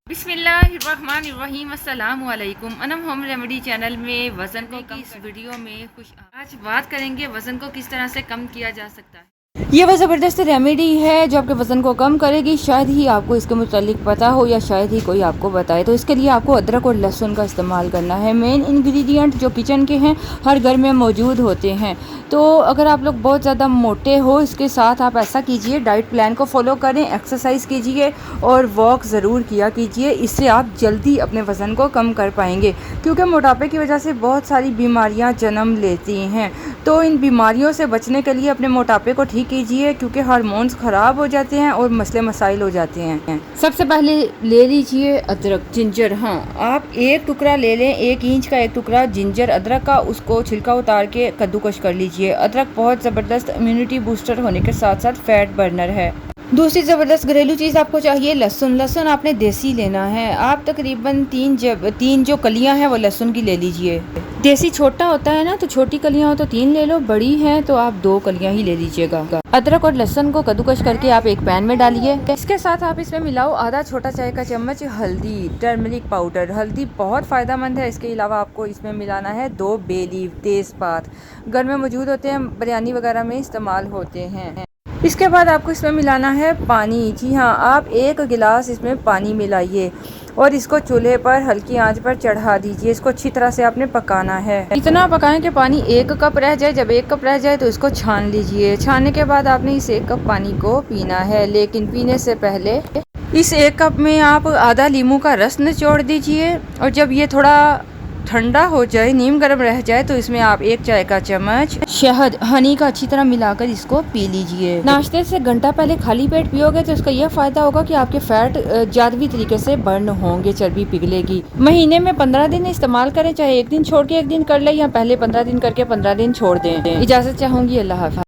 बिस्मिल्लाहिर्रहमानिर्रहीम अस्सलामु अलैकुम। अनम होम रेमेडी चैनल में वज़न को की इस वीडियो में आज बात करेंगे वज़न को किस तरह से कम किया जा सकता है। ये वह ज़बरदस्त रेमेडी है जो आपके वज़न को कम करेगी। शायद ही आपको इसके मुतालिक पता हो या शायद ही कोई आपको बताए। तो इसके लिए आपको अदरक और लहसुन का इस्तेमाल करना है। मेन इंग्रेडिएंट जो किचन के हैं हर घर में मौजूद होते हैं। तो अगर आप लोग बहुत ज़्यादा मोटे हो, इसके साथ आप ऐसा कीजिए, डाइट प्लान को फॉलो करें, एक्सरसाइज कीजिए और वॉक ज़रूर किया कीजिए। इससे आप जल्दी अपने वज़न को कम कर पाएंगे, क्योंकि मोटापे की वजह से बहुत सारी बीमारियां जन्म लेती हैं। तो इन बीमारियों से बचने के लिए अपने मोटापे को ठीक कीजिए, क्योंकि हार्मोन्स ख़राब हो जाते हैं और मसले मसाइल हो जाते हैं। सबसे पहले ले लीजिए अदरक, जिंजर। हाँ, आप एक टुकड़ा ले लें, 1 इंच का एक टुकड़ा जिंजर अदरक का, उसको छिलका उतार के कद्दूकश कर लीजिए। अदरक बहुत ज़बरदस्त इम्यूनिटी बूस्टर होने के साथ साथ फैट बर्नर है। दूसरी ज़बरदस्त घरेलू चीज़ आपको चाहिए लहसुन। लहसुन आपने देसी लेना है। आप तकरीबन तीन जो कलियां हैं वो लहसुन की ले लीजिए। देसी छोटा होता है ना, तो छोटी कलियां हो तो 3 ले लो, बड़ी हैं तो आप 2 कलियां ही ले लीजिएगा। अदरक और लहसुन को कद्दूकश करके आप एक पैन में डालिए। इसके साथ आप इसमें मिलाओ आधा छोटा चाय का चम्मच हल्दी, टर्मरिक पाउडर। हल्दी बहुत फ़ायदेमंद है। इसके अलावा आपको इसमें मिलाना है 2 बे लीफ, तेज़पात घर में मौजूद होते हैं, बिरयानी वगैरह में इस्तेमाल होते हैं। इसके बाद आपको इसमें मिलाना है पानी। जी हाँ, आप 1 गिलास इसमें पानी मिलाइए और इसको चूल्हे पर हल्की आंच पर चढ़ा दीजिए। इसको अच्छी तरह से आपने पकाना है। इतना पकाएं कि पानी 1 कप रह जाए। जब 1 कप रह जाए तो इसको छान लीजिए। छानने के बाद आपने इस 1 कप पानी को पीना है, लेकिन पीने से पहले इस 1 कप में आप आधा नींबू का रस निचोड़ दीजिए। और जब ये थोड़ा ठंडा हो जाए, नीम गर्म रह जाए, तो इसमें आप 1 चाय का चम्मच शहद, हनी का अच्छी तरह मिलाकर इसको पी लीजिए। नाश्ते से घंटा पहले खाली पेट पियोगे तो इसका यह फायदा होगा कि आपके फैट जादुई तरीके से बर्न होंगे, चर्बी पिघलेगी। महीने में 15 दिन इस्तेमाल करें, चाहे 1 दिन छोड़ के 1 दिन कर ले या पहले 15 दिन करके 15 दिन छोड़ दें। इजाज़त चाहूँगी। अल्लाह हाफ़िज़।